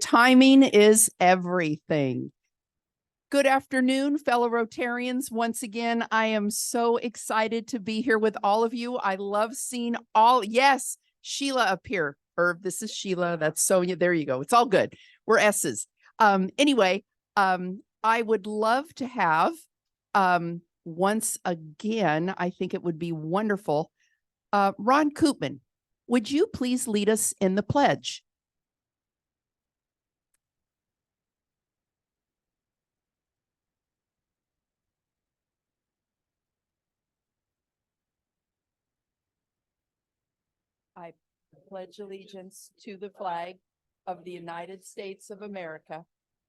Timing is everything. Good afternoon, fellow Rotarians. Once again, I am so excited to be here with all of you. I love seeing all, yes, Sheila up here. Irv, this is Sheila. That's Sonia. There you go. It's all good. We're S's. Anyway, I would love to have, once again, I think it would be wonderful. Ron Koopman, would you please lead us in the pledge? I pledge allegiance to the flag of the United States of America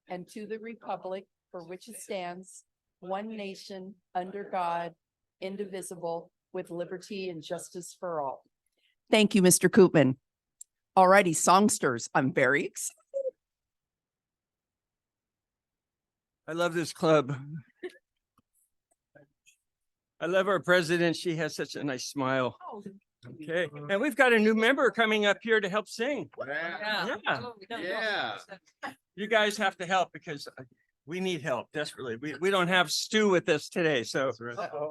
and to the republic for which it stands, one nation, under God, indivisible, with liberty and justice for all. Thank you, Mr. Koopman. All righty, songsters, I'm very excited. I love this club. I love our president. She has such a nice smile. Okay, and we've got a new member coming up here to help sing. Yeah. You guys have to help because we need help desperately. We don't have Stu with us today, so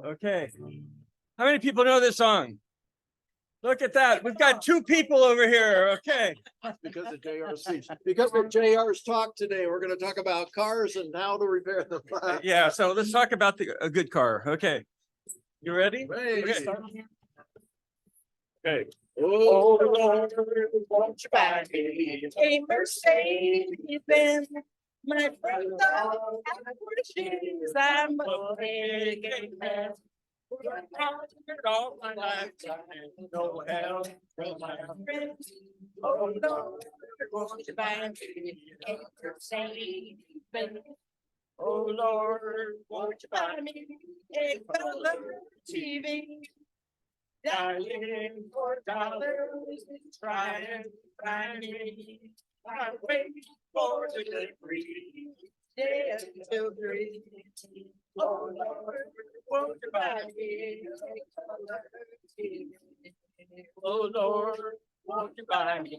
okay. How many people know this song? Look at that. We've got 2 people over here. Okay. Because of JRC. Because of JR's talk today, we're going to talk about cars and how to repair them. Yeah, so let's talk about a good car. Okay. You ready? Hey. Okay. Okay. Oh, Lord, won't you buy me a Mercedes-Benz? My friend, I'm a all my lifetime, no help from my friends. Oh, Lord, won't you buy me a Mercedes-Benz? Oh, Lord, won't you buy me a color TV? Darling, for dollars, try and find me. I wait for delivery, day until 3. Oh, Lord, won't you buy me a color TV? Oh, Lord, won't you buy me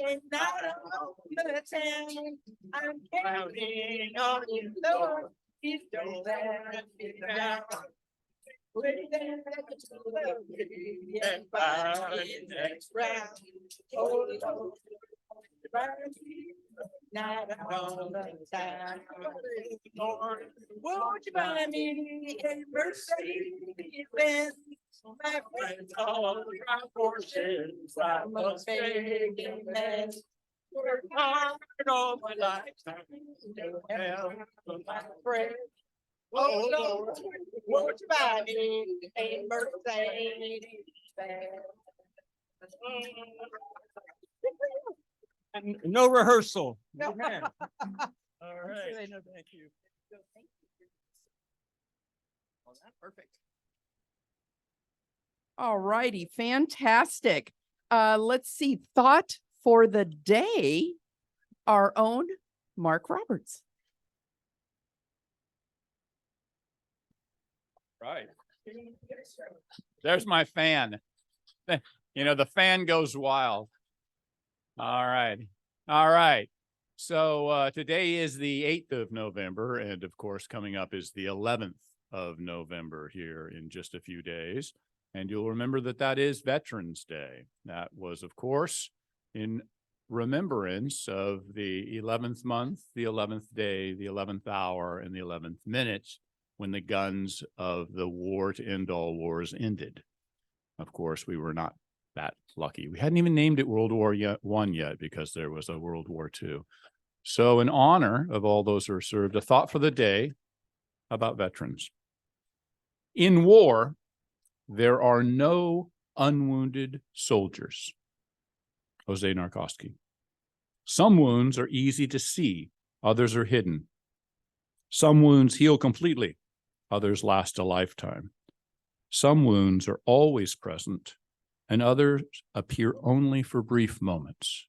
a night on the town? I'm counting on you, Lord, please don't let me down. Wait there to love me and buy the next round. Oh, Lord, buy me not on the town. Lord, won't you buy me a Mercedes-Benz? My friends all my portions, I must beg and mess. Work hard all my lifetime, no help from my friends. Oh, Lord, won't you buy me a Mercedes-Benz? And no rehearsal. Okay. All right. Thank you. Well, that's perfect. All righty, fantastic. Let's see, thought for the day, our own Mark Roberts. Right. There's my fan. You know, the fan goes wild. All right. All right. So today is the 8th of November. And of course, coming up is the 11th of November here in just a few days. And you'll remember that that is Veterans Day. That was, of course, in remembrance of the 11th month, the 11th day, the 11th hour, and the 11th minute when the guns of the war to end all wars ended. Of course, we were not that lucky. We hadn't even named it World War I yet because there was a World War II. So in honor of all those who are served, a thought for the day about veterans. In war, there are no unwounded soldiers. Jose Narkowski. Some wounds are easy to see, others are hidden. Some wounds heal completely, others last a lifetime. Some wounds are always present, and others appear only for brief moments.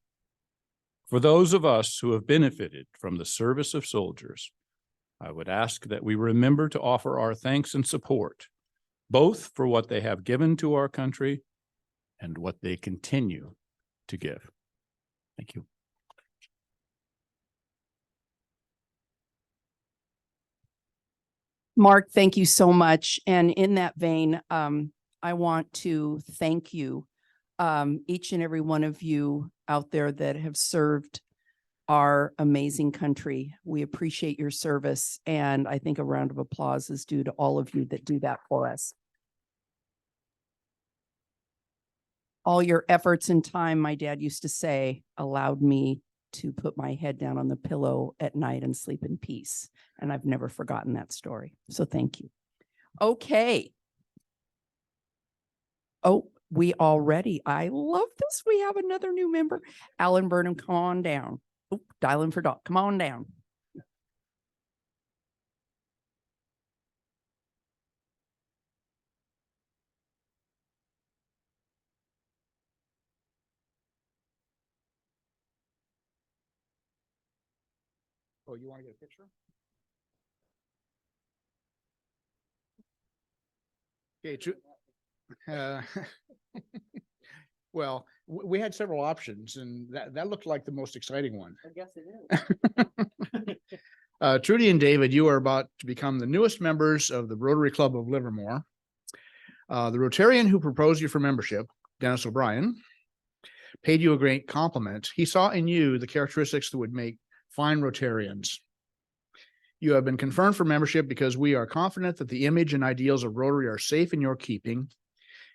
For those of us who have benefited from the service of soldiers, I would ask that we remember to offer our thanks and support, both for what they have given to our country and what they continue to give. Thank you. Mark, thank you so much. And in that vein, I want to thank you, each and every one of you out there that have served our amazing country. We appreciate your service, and I think a round of applause is due to all of you that do that for us. All your efforts and time, my dad used to say, allowed me to put my head down on the pillow at night and sleep in peace. And I've never forgotten that story. So thank you. Okay. Oh, I love this. We have another new member. Alan Burnham, come on down. Oh, dialing for Doc. Come on down. Oh, you want to get a picture? Okay, well, we had several options, and that looked like the most exciting one. I guess it is. Trudy and David, you are about to become the newest members of the Rotary Club of Livermore. The Rotarian who proposed you for membership, Dennis O'Brien, paid you a great compliment. He saw in you the characteristics that would make fine Rotarians. You have been confirmed for membership because we are confident that the image and ideals of Rotary are safe in your keeping.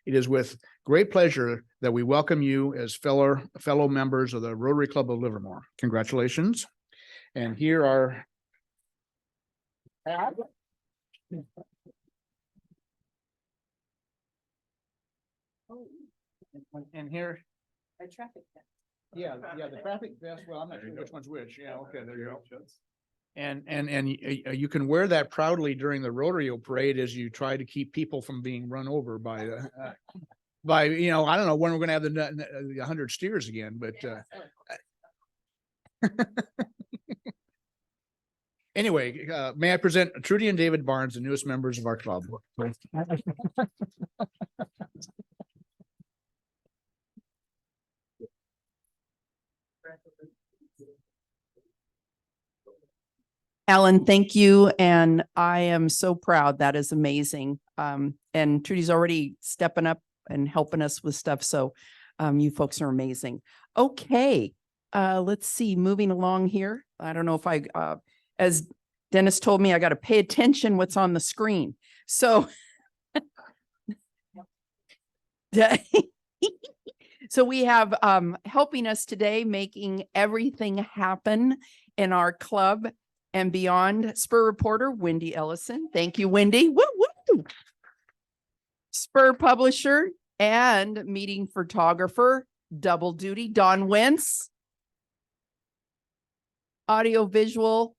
It is with great pleasure that we welcome you as fellow members of the Rotary Club of Livermore. Congratulations. And here are and here. Yeah, the traffic vest. Well, I'm not sure which one's which. Yeah, okay, there you go. And you can wear that proudly during the rodeo parade as you try to keep people from being run over by I don't know when we're going to have the 100 steers again, but anyway, may I present Trudy and David Barnes, the newest members of our club. Alan, thank you. And I am so proud. That is amazing. And Trudy's already stepping up and helping us with stuff. So you folks are amazing. Okay. Let's see, moving along here. I don't know if as Dennis told me, I got to pay attention what's on the screen. So so we have helping us today, making everything happen in our club and beyond, Spur reporter Wendy Ellison. Thank you, Wendy. Woo, woo. Spur publisher and meeting photographer, double duty, Don Wentz. Audio visual,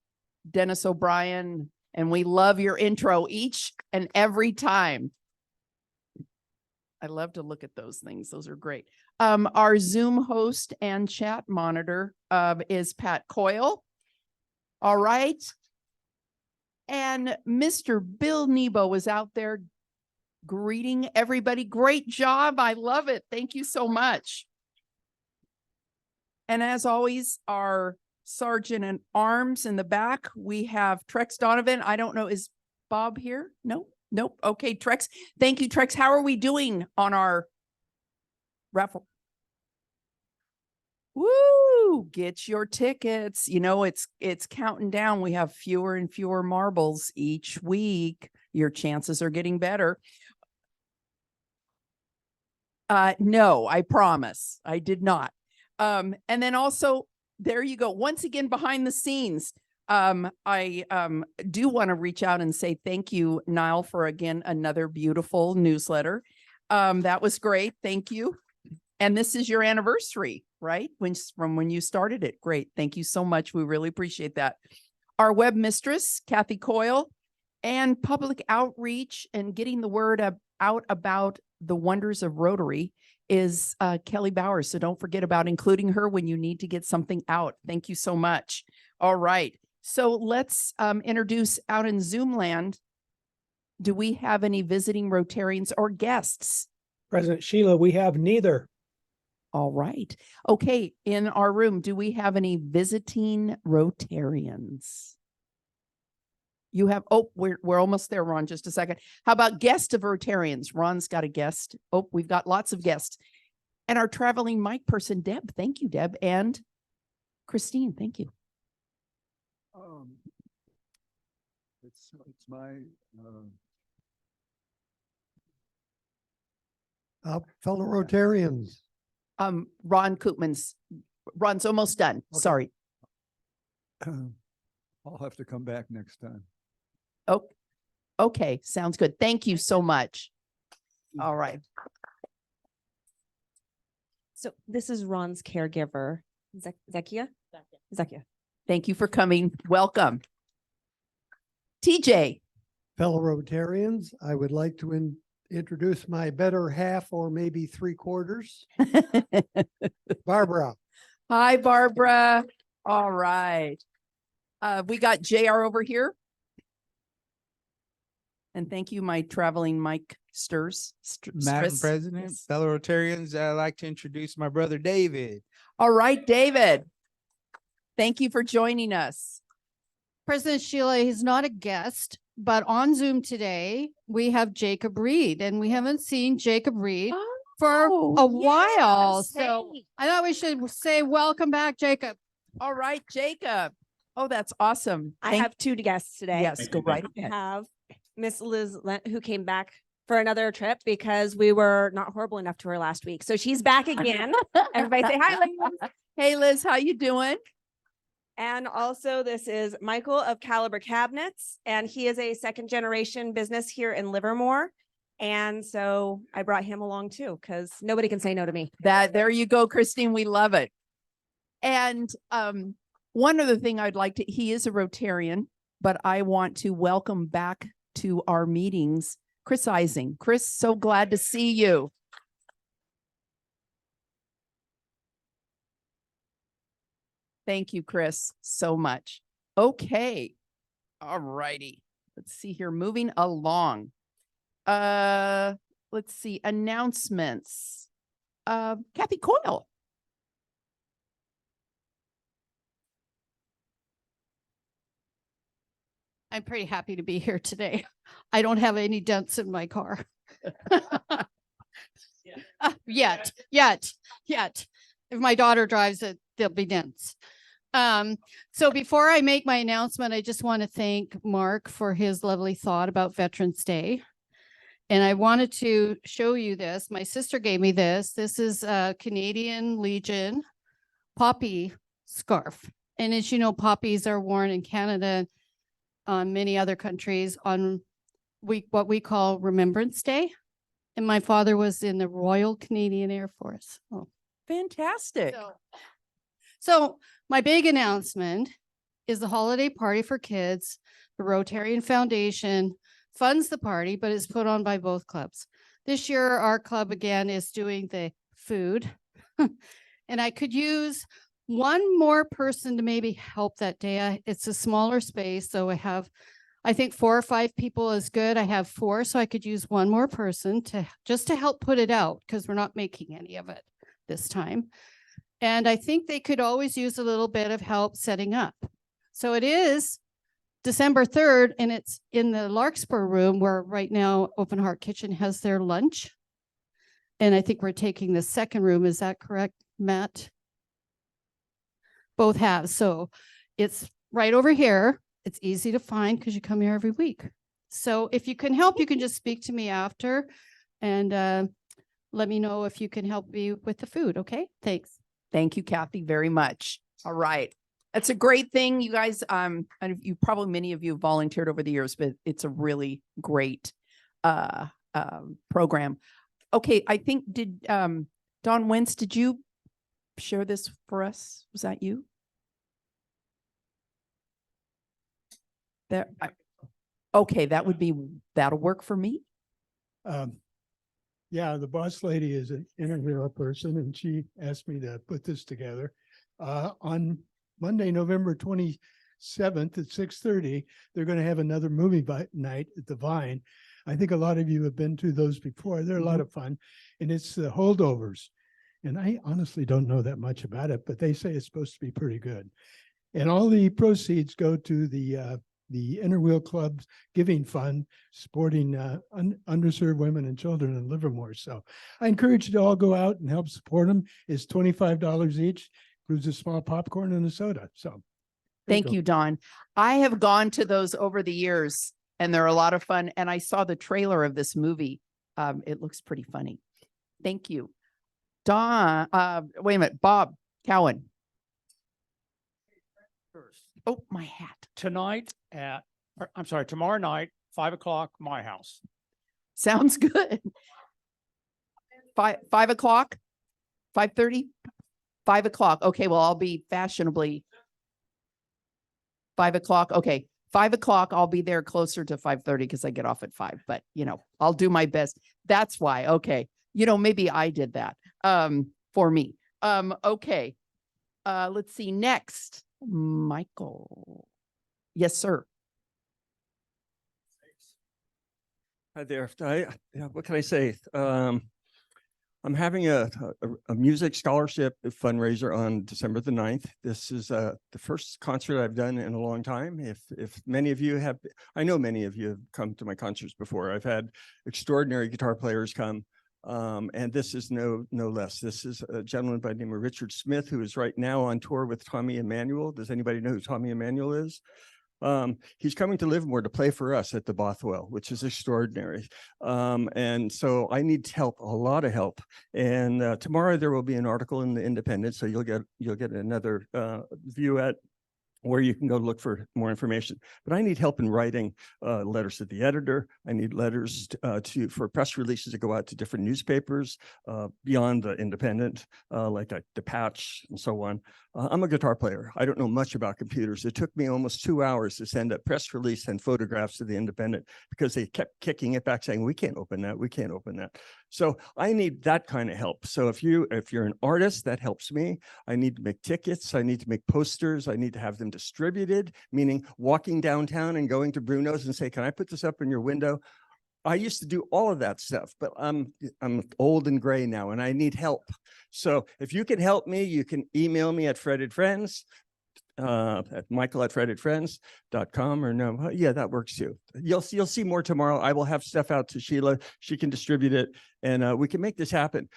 Dennis O'Brien. And we love your intro each and every time. I love to look at those things. Those are great. Our Zoom host and chat monitor is Pat Coyle. All right. And Mr. Bill Nebo was out there greeting everybody. Great job. I love it. Thank you so much. And as always, our Sergeant at Arms in the back, we have Trex Donovan. I don't know, is Bob here? Nope. Okay, Trex. Thank you, Trex. How are we doing on our raffle? Woo! Get your tickets. You know, it's counting down. We have fewer and fewer marbles each week. Your chances are getting better. No, I promise. I did not. And then also, there you go. Once again, behind the scenes, I do want to reach out and say thank you, Niall, for again another beautiful newsletter. That was great. Thank you. And this is your anniversary, right? From when you started it. Great. Thank you so much. We really appreciate that. Our web mistress, Kathy Coyle, and public outreach and getting the word out about the wonders of Rotary is Kelly Bowers. So don't forget about including her when you need to get something out. Thank you so much. All right. So let's introduce out in Zoom land. Do we have any visiting Rotarians or guests? President Sheila, we have neither. All right. Okay. In our room, do we have any visiting Rotarians? You have, oh, we're almost there, Ron, just a second. How about guest of Rotarians? Ron's got a guest. Oh, we've got lots of guests. And our traveling mic person, Deb. Thank you, Deb. And Christine, thank you. It's my, fellow Rotarians. Ron's almost done. Okay. Sorry. I'll have to come back next time. Oh, okay. Sounds good. Thank you so much. All right. So this is Ron's caregiver, Zekia. Zekia. Thank you for coming. Welcome. TJ. Fellow Rotarians, I would like to introduce my better half or maybe 3/4, Barbara. Hi, Barbara. All right. We got JR over here. And thank you, my traveling mic stirs. Madam President, Yes. fellow Rotarians, I'd like to introduce my brother David. All right, David. Thank you for joining us. President Sheila, he's not a guest, but on Zoom today, we have Jacob Reed, and we haven't seen Jacob Reed for a while. yes. So Hey. I thought we should say, welcome back, Jacob. All right, Jacob. Oh, that's awesome. I have two guests today. Yes, go right I ahead. have Miss Liz Lent, who came back for another trip because we were not horrible enough to her last week. So she's back again. Everybody say hi, Liz. Hey, Liz, how you doing? And also this is Michael of Caliber Cabinets, and he is a second generation business here in Livermore. And so I brought him along too, because nobody can say no to me. There you go, Christine. We love it. And one other thing I'd like to, he is a Rotarian, but I want to welcome back to our meetings, Chris Ising. Chris, so glad to see you. Thank you, Chris, so much. Okay. All righty. Let's see here. Moving along. Let's see. Announcements. Kathy Coyle. I'm pretty happy to be here today. I don't have any dents in my car. Yet. If my daughter drives it, there'll be dents. So before I make my announcement, I just want to thank Mark for his lovely thought about Veterans Day. And I wanted to show you this. My sister gave me this. This is a Canadian Legion poppy scarf. And as you know, poppies are worn in Canada, many other countries on what we call Remembrance Day. And my father was in the Royal Canadian Air Force. Oh. Fantastic. So my big announcement is the holiday party for kids. The Rotarian Foundation funds the party, but it's put on by both clubs. This year, our club again is doing the food. And I could use one more person to maybe help that day. It's a smaller space, so I think 4 or 5 people is good. I have 4, so I could use one more person to help put it out because we're not making any of it this time. And I think they could always use a little bit of help setting up. So it is December 3rd, and it's in the Larkspur room where right now Open Heart Kitchen has their lunch. And I think we're taking the second room. Is that correct, Matt? Both have. So it's right over here. It's easy to find because you come here every week. So if you can help, you can just speak to me after and let me know if you can help me with the food. Okay, thanks. Thank you, Kathy, very much. All right. That's a great thing, you guys. And you probably, many of you have volunteered over the years, but it's a really great program. Okay, I think Don Wentz, did you share this for us? Was that you? Okay, that'll work for me. Yeah, the boss lady is an interviewer person, and she asked me to put this together. On Monday, November 27th at 6:30, they're going to have another movie night at the Vine. I think a lot of you have been to those before. They're a lot of fun, and it's the Holdovers. And I honestly don't know that much about it, but they say it's supposed to be pretty good. And all the proceeds go to the the Interwheel Club's Giving Fund, supporting underserved women and children in Livermore. So I encourage you to all go out and help support them. It's $25 each, includes a small popcorn and a soda. So Thank you, Don. I have gone to those over the years and they're a lot of fun. And I saw the trailer of this movie. It looks pretty funny. Thank you. Don, wait a minute, Bob Cowan. Oh, my hat. Tonight tomorrow night, 5 o'clock, my house. Sounds good. 5 o'clock, 5:30, 5 o'clock. Okay, well, I'll be fashionably 5 o'clock. Okay, 5 o'clock. I'll be there closer to 5:30 because I get off at 5. But I'll do my best. That's why. Okay, maybe I did that for me. Okay. Let's see. Next, Michael. Yes, sir. Hi there. What can I say? I'm having a music scholarship fundraiser on December the 9th. This is the first concert I've done in a long time. If many of you have, I know many of you have come to my concerts before. I've had extraordinary guitar players come. And this is no less. This is a gentleman by the name of Richard Smith, who is right now on tour with Tommy Emmanuel. Does anybody know who Tommy Emmanuel is? He's coming to Livermore to play for us at the Bothwell, which is extraordinary. And so I need help, a lot of help. And tomorrow there will be an article in the Independent, so you'll get another view at where you can go look for more information. But I need help in writing letters to the editor. I need letters for press releases to go out to different newspapers beyond the Independent, like the Patch and so on. I'm a guitar player. I don't know much about computers. It took me almost 2 hours to send a press release and photographs to the Independent because they kept kicking it back saying, we can't open that, we can't open that. So I need that kind of help. So if you're an artist, that helps me. I need to make tickets. I need to make posters. I need to have them distributed, meaning walking downtown and going to Bruno's and say, can I put this up in your window? I used to do all of that stuff, but I'm old and gray now and I need help. So if you can help me, you can email me at frededfriends, at michael@frededfriends.com or no. Yeah, that works too. You'll see more tomorrow. I will have stuff out to Sheila. She can distribute it and we can make this happen.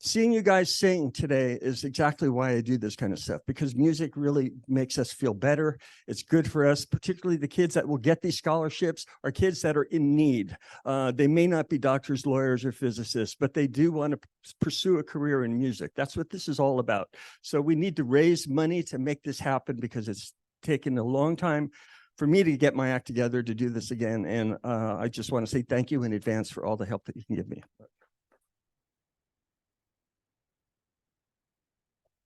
Seeing you guys sing today is exactly why I do this kind of stuff, because music really makes us feel better. It's good for us, particularly the kids that will get these scholarships are kids that are in need. They may not be doctors, lawyers, or physicists, but they do want to pursue a career in music. That's what this is all about. So we need to raise money to make this happen because it's taken a long time for me to get my act together to do this again. And I just want to say thank you in advance for all the help that you can give me.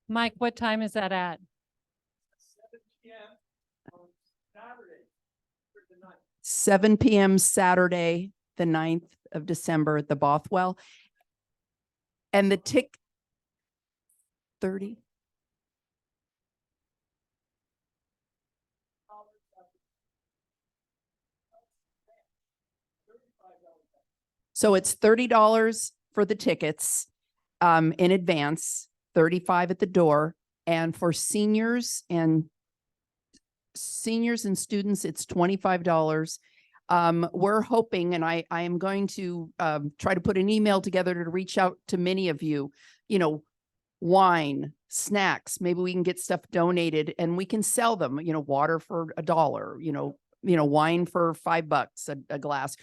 Mike, what time is that at? 7 p.m. Saturday, the 9th of December at the Bothwell. And the tick 30. So it's $30 for the tickets in advance, $35 at the door. And for seniors and students, it's $25. We're hoping, and I am going to try to put an email together to reach out to many of you, wine, snacks, maybe we can get stuff donated and we can sell them, water for $1, wine for $5 a glass.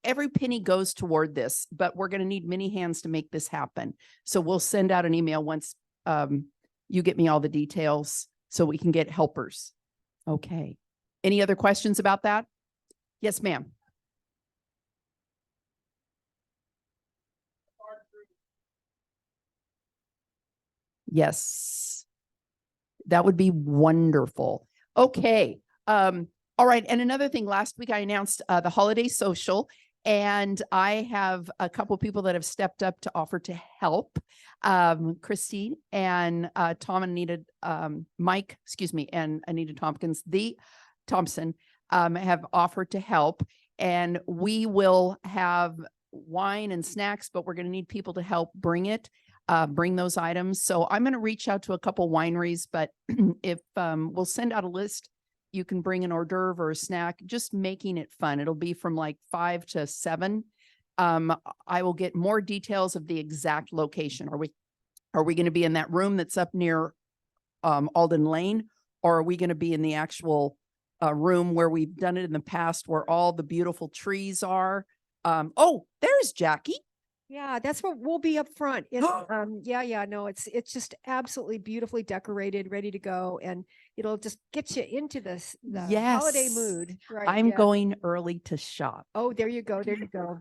Every penny goes toward this, but we're going to need many hands to make this happen. So we'll send out an email once you get me all the details so we can get helpers. Okay. Any other questions about that? Yes, ma'am. Yes. That would be wonderful. Okay. All right. And another thing, last week I announced the holiday social, and I have a couple of people that have stepped up to offer to help. Christine and Tom and Anita, Mike, and Anita Thompson have offered to help. And we will have wine and snacks, but we're going to need people to help bring those items. So I'm going to reach out to a couple wineries, but if we'll send out a list You can bring an hors d'oeuvre or a snack, just making it fun. It'll be from like 5 to 7. I will get more details of the exact location. Are we going to be in that room that's up near Alden Lane, or are we going to be in the actual room where we've done it in the past, where all the beautiful trees are? Oh, there's Jackie. Yeah, that's what we'll be up front. No, it's just absolutely beautifully decorated, ready to go, and it'll just get you into the holiday Yes. mood. Right. I'm yeah. going early to shop. Oh, there you go. There you go.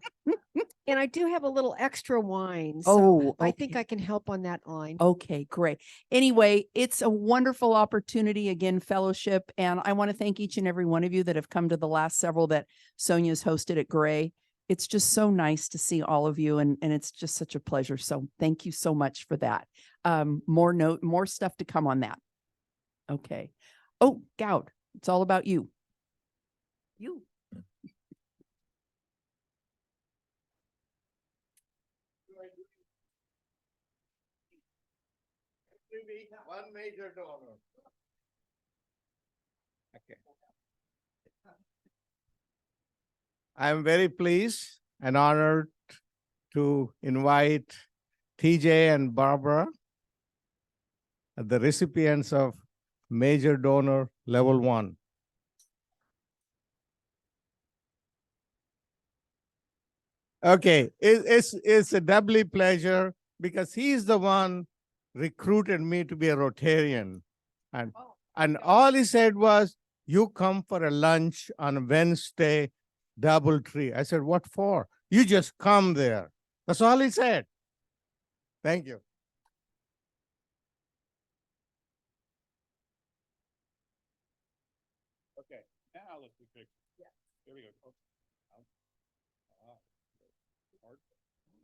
And I do have a little extra wine. So I think I can help on that line. Okay, great. Anyway, it's a wonderful opportunity again, fellowship. And I want to thank each and every one of you that have come to the last several that Sonia's hosted at Gray. It's just so nice to see all of you, and it's just such a pleasure. So thank you so much for that. More stuff to come on that. Okay. Oh, Goud, it's all about you. You. One major donor. Okay. I am very pleased and honored to invite TJ and Barbara, the recipients of Major Donor Level 1. Okay, it's a doubly pleasure because he's the one recruited me to be a Rotarian. And all he said was, you come for a lunch on Wednesday, Doubletree. I said, what for? You just come there. That's all he said. Thank you. Okay, now let's do pictures. Yeah. Here we go. Oh.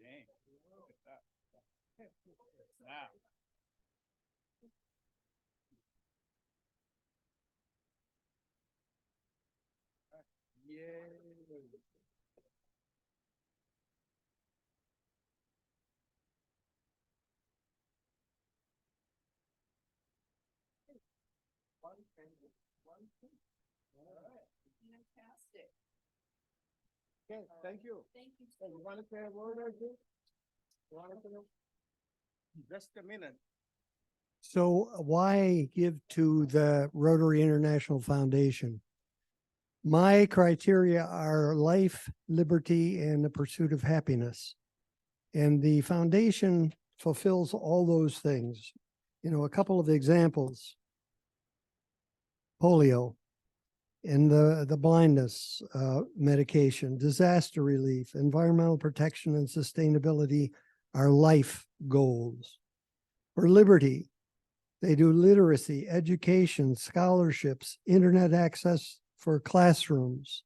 Dang. Look at that. Now. Yay. Fantastic. Okay, thank you. Thank you. You want to say a word or two? You want to say just a minute. So why give to the Rotary International Foundation? My criteria are life, liberty, and the pursuit of happiness. And the foundation fulfills all those things. You know, a couple of examples. Polio and the blindness medication, disaster relief, environmental protection and sustainability are life goals. For liberty, they do literacy, education, scholarships, internet access for classrooms,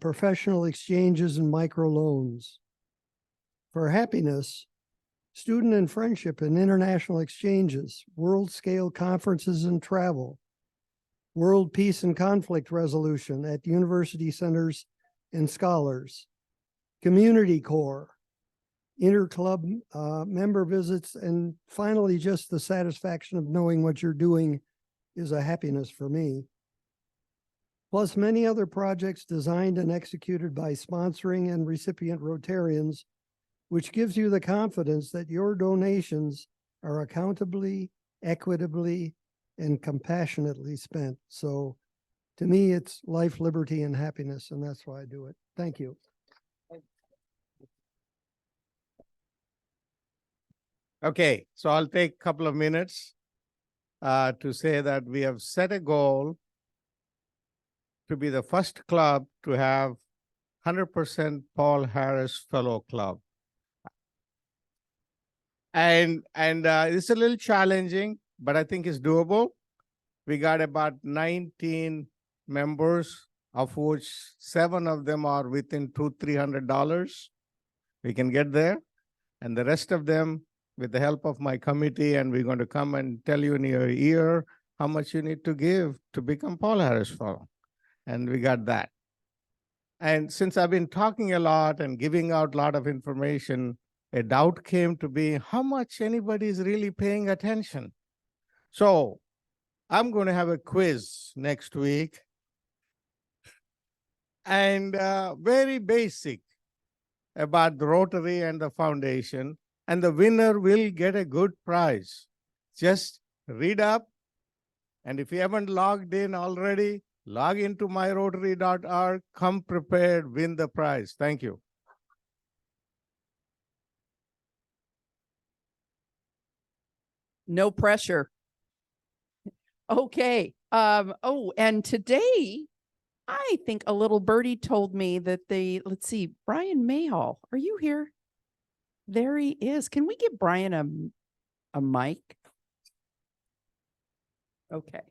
professional exchanges and microloans. For happiness, student and friendship and international exchanges, world scale conferences and travel, world peace and conflict resolution at university centers and scholars, community core, inter-club member visits, and finally, just the satisfaction of knowing what you're doing is a happiness for me. Plus many other projects designed and executed by sponsoring and recipient Rotarians, which gives you the confidence that your donations are accountably, equitably, and compassionately spent. So to me, it's life, liberty, and happiness, and that's why I do it. Thank you. Okay, so I'll take a couple of minutes to say that we have set a goal to be the first club to have 100% Paul Harris Fellow Club. And it's a little challenging, but I think it's doable. We got about 19 members, of which 7 of them are within $200-300. We can get there. And the rest of them, with the help of my committee, and we're going to come and tell you in your ear how much you need to give to become Paul Harris Fellow. And we got that. And since I've been talking a lot and giving out a lot of information, a doubt came to be how much anybody is really paying attention. So I'm going to have a quiz next week. And very basic about the Rotary and the foundation. And the winner will get a good prize. Just read up. And if you haven't logged in already, log into myrotary.org, come prepared, win the prize. Thank you. No pressure. Okay. Oh, and today I think a little birdie told me that let's see, Brian Mayhall, are you here? There he is. Can we give Brian a mic? Okay.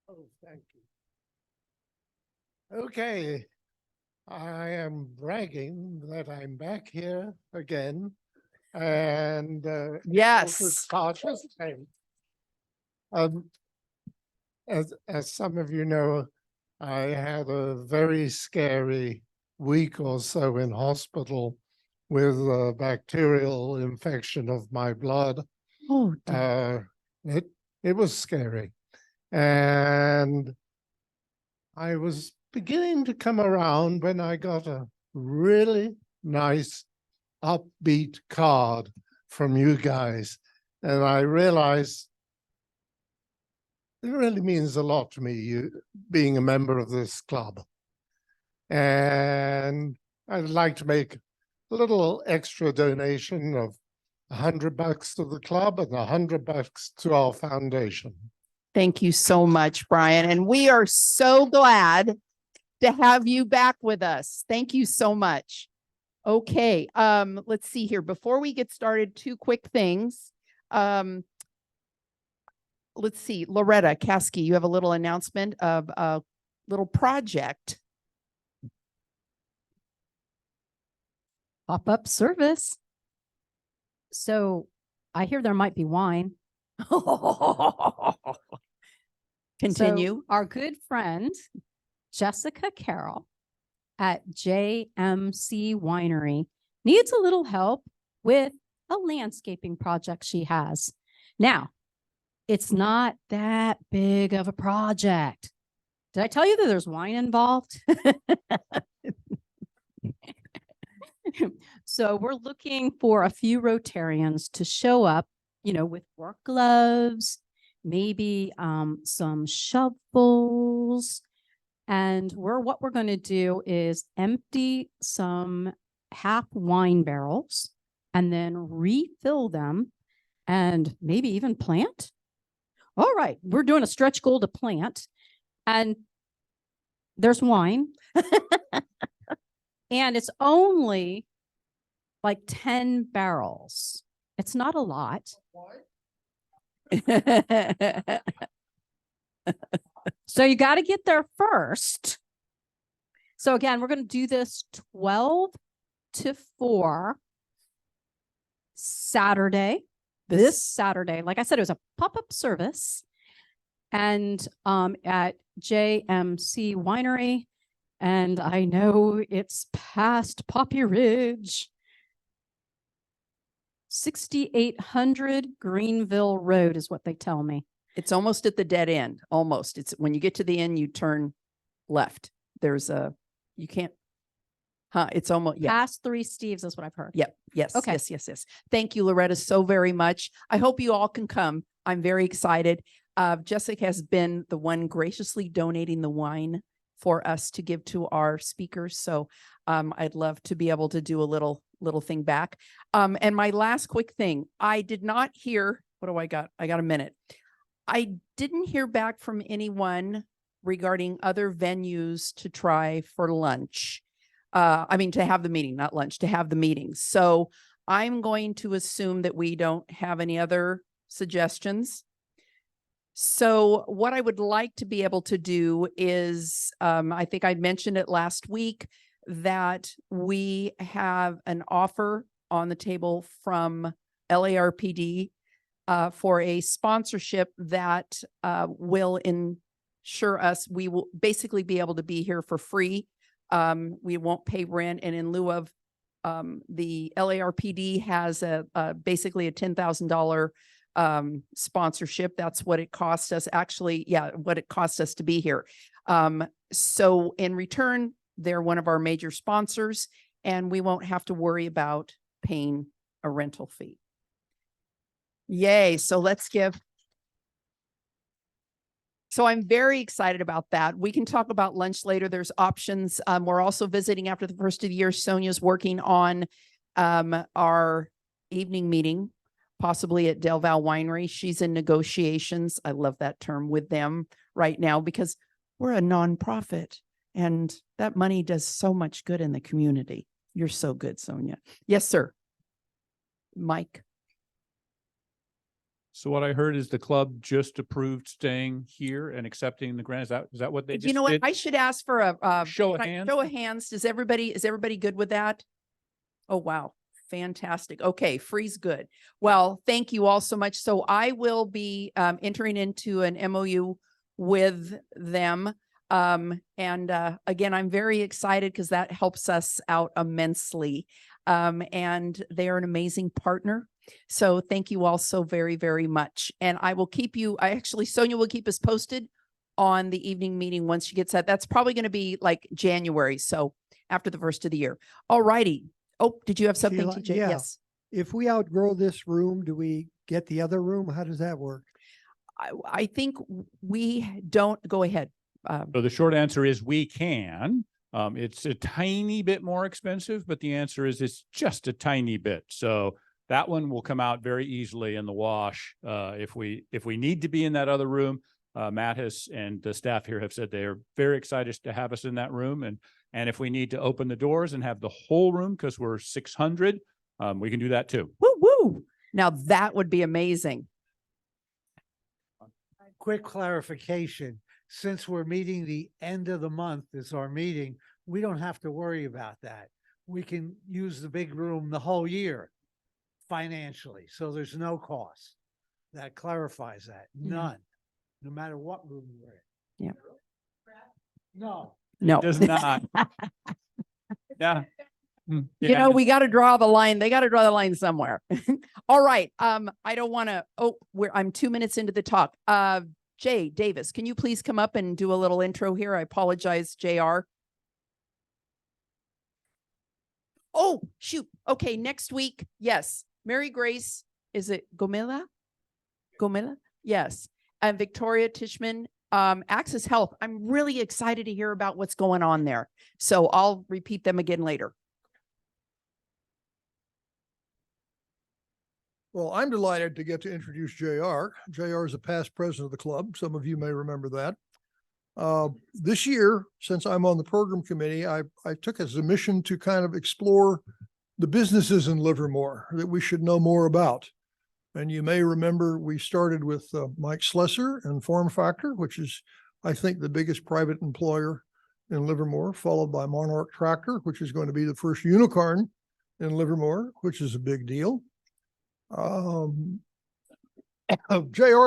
Oh, thank you. Okay. I am bragging that I'm back here again. And yes, as some of you know, I had a very scary week or so in deal with a bacterial infection of my blood. Oh, it was scary. And I was beginning to come around when I got a really nice upbeat card from you guys. And I realized it really means a lot to me, you being a member of this club. And I'd like to make a little extra donation of $100 to the club and $100 to our foundation. thank you so much, Brian. And we are so glad to have you back with us. Thank you so much. Okay. Let's see here. Before we get started, two quick things. Let's see, Loretta Caskey, you have a little announcement of a little project. Pop-up service. So I hear there might be wine. Continue. So our good friend, Jessica Carroll at JMC Winery needs a little help with a landscaping project she has. Now, it's not that big of a project. Did I tell you that there's wine involved? So we're looking for a few Rotarians to show up, with work gloves, maybe some shovels. And what we're going to do is empty some half wine barrels and then refill them and maybe even plant. All right, we're doing a stretch goal to plant, and there's wine. And it's only like 10 barrels. It's not a lot. So you got to get there first. So again, we're going to do this 12 to 4 Saturday. This Saturday, like I said, it was a pop-up service and at JMC Winery. And I know it's past Poppy Ridge. 6800 Greenville Road is what they tell me. It's almost at the dead end. Almost. It's when you get to the end, you turn left. You can't. It's almost, yeah. Past Three Steves is what I've heard. Yep. Yes. Okay. Yes. Thank you, Loretta, so very much. I hope you all can come. I'm very excited. Jessica has been the one graciously donating the wine for us to give to our speakers. So I'd love to be able to do a little thing back. And my last quick thing, I did not hear, what do I got? I got a minute. I didn't hear back from anyone regarding other venues to try for lunch. To have the meeting, not lunch, to have the meeting. So I'm going to assume that we don't have any other suggestions. So what I would like to be able to do is, I think I mentioned it last week, that we have an offer on the table from LARPD for a sponsorship that will ensure us, we will basically be able to be here for free. We won't pay rent, and in lieu of the LARPD has basically a $10,000 sponsorship. That's what it cost us. Actually, yeah, what it cost us to be here. So in return, they're one of our major sponsors, and we won't have to worry about paying a rental fee. Yay. So let's give. So I'm very excited about that. We can talk about lunch later. There's options. We're also visiting after the first of the year. Sonia's working on our evening meeting, possibly at Del Val Winery. She's in negotiations. I love that term, with them right now, because we're a nonprofit and that money does so much good in the community. You're so good, Sonia. Yes, sir. Mike. So what I heard is the club just approved staying here and accepting the grant. Is that what they just You know what? did? I should ask for a Show of hands. Show of hands. Is everybody good with that? Oh, wow. Fantastic. Okay. Free's good. Well, thank you all so much. So I will be entering into an MOU with them. Again, I'm very excited because that helps us out immensely. And they are an amazing partner. So thank you all so very, very much. And I will keep you, Sonia will keep us posted on the evening meeting once she gets that. That's probably going to be like January. So after the first of the year. All righty. Oh, did you have something, Sheila, TJ? yeah. Yes. If we outgrow this room, do we get the other room? How does that work? I think we don't. Go ahead. So the short answer is we can. It's a tiny bit more expensive, but the answer is it's just a tiny bit. So that one will come out very easily in the wash. If we need to be in that other room, Matt and the staff here have said they are very excited to have us in that room. And if we need to open the doors and have the whole room, because we're 600, we can do that too. Woo woo. Now that would be amazing. Quick clarification. Since we're meeting the end of the month is our meeting, we don't have to worry about that. We can use the big room the whole year financially. So there's no cost. That clarifies that. None. No matter what room we're in. Yeah. No. No. It does not. Yeah. You know, we got to draw the line. They got to draw the line somewhere. All right. I don't want to. Oh, I'm 2 minutes into the talk. Jay Davis, can you please come up and do a little intro here? I apologize, JR. Oh, shoot. Okay. Next week. Yes. Mary Grace. Is it Gomila? Gomila? Yes. And Victoria Tishman. Access Health. I'm really excited to hear about what's going on there. So I'll repeat them again later. Well, I'm delighted to get to introduce JR. JR is a past president of the club. Some of you may remember that. This year, since I'm on the program committee, I took as a mission to kind of explore the businesses in Livermore that we should know more about. And you may remember we started with Mike Slesser and Form Factor, which is, I think, the biggest private employer in Livermore, followed by Monarch Tractor, which is going to be the first unicorn in Livermore, which is a big deal. JR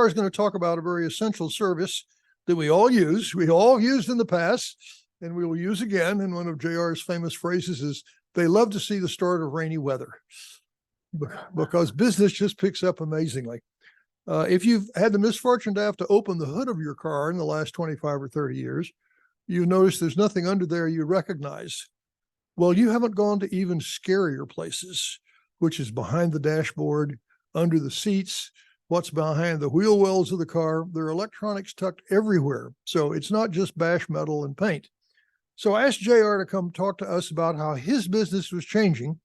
is going to talk about a very essential service that we all use. We all used in the past, and we will use again. And one of JR's famous phrases is, they love to see the start of rainy weather, because business just picks up amazingly. If you've had the misfortune to have to open the hood of your car in the last 25 or 30 years, you notice there's nothing under there you recognize. Well, you haven't gone to even scarier places, which is behind the dashboard, under the seats, what's behind the wheel wells of the car. There are electronics tucked everywhere. So it's not just bash metal and paint. So I asked JR to come talk to us about how his business was changing.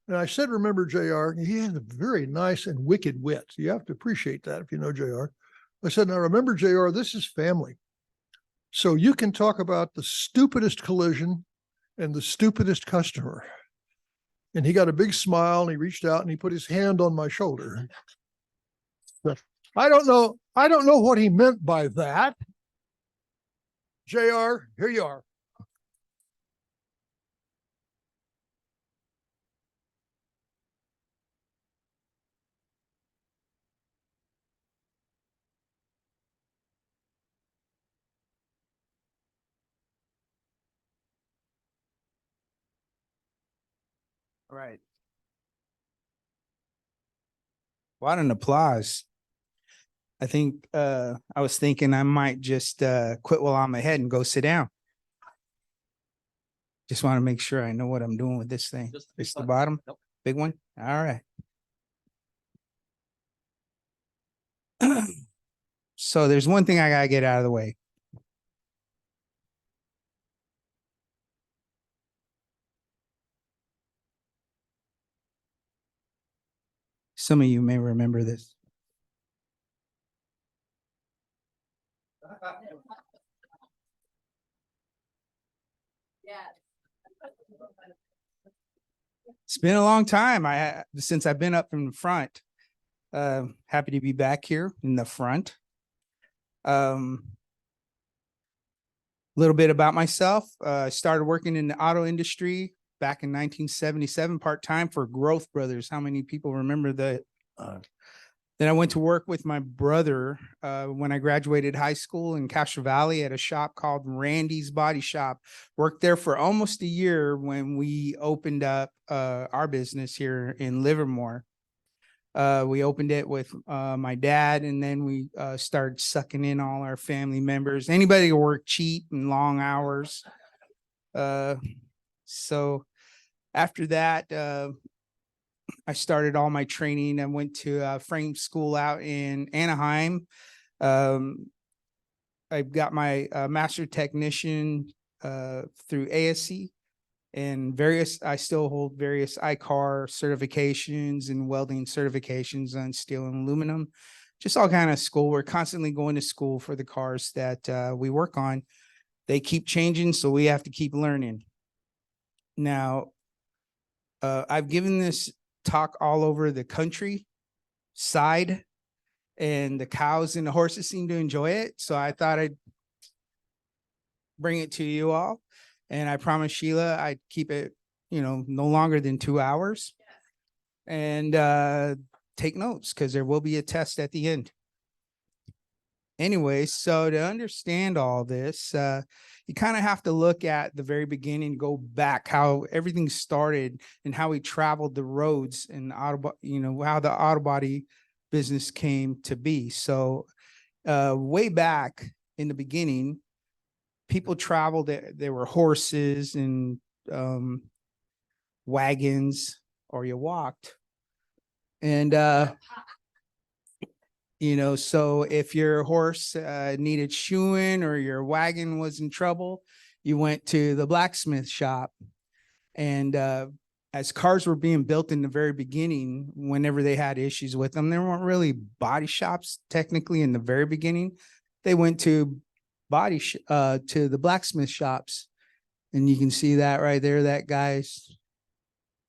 And I said, remember, JR, he has a very nice and wicked wit. You have to appreciate that if you know JR. I said, now remember, JR, this is family. So you can talk about the stupidest collision and the stupidest customer. And he got a big smile and he reached out and he put his hand on my shoulder. I don't know what he meant by that. JR, here you are. Right. What an applause. I think I was thinking I might just quit while I'm ahead and go sit down. Just want to make sure I know what I'm doing with this thing. It's the bottom, big one. All right. So there's one thing I gotta get out of the way. Some of you may remember this. It's been a long time. Since I've been up from the front. Happy to be back here in the front. Little bit about myself. I started working in the auto industry back in 1977, part-time for Growth Brothers. How many people remember that? Then I went to work with my brother when I graduated high school in Castro Valley at a shop called Randy's Body Shop. Worked there for almost a year when we opened up our business here in Livermore. We opened it with my dad, and then we started sucking in all our family members. Anybody who worked cheap and long hours. So after that, I started all my training. I went to frame school out in Anaheim. I got my master technician through ASC. And I still hold various ICAR certifications and welding certifications on steel and aluminum, just all kind of school. We're constantly going to school for the cars that we work on. They keep changing, so we have to keep learning. Now, I've given this talk all over the country side, and the cows and the horses seem to enjoy it. So I thought I'd bring it to you all. And I promised Sheila I'd keep it, no longer than 2 hours. And take notes, because there will be a test at the end. Anyway, so to understand all this, you kind of have to look at the very beginning, go back how everything started and how we traveled the roads and how the auto body business came to be. So way back in the beginning, people traveled, there were horses and wagons, or you walked. And, so if your horse needed shoeing or your wagon was in trouble, you went to the blacksmith shop. And as cars were being built in the very beginning, whenever they had issues with them, there weren't really body shops technically in the very beginning. They went to to the blacksmith shops, and you can see that right there, that guy's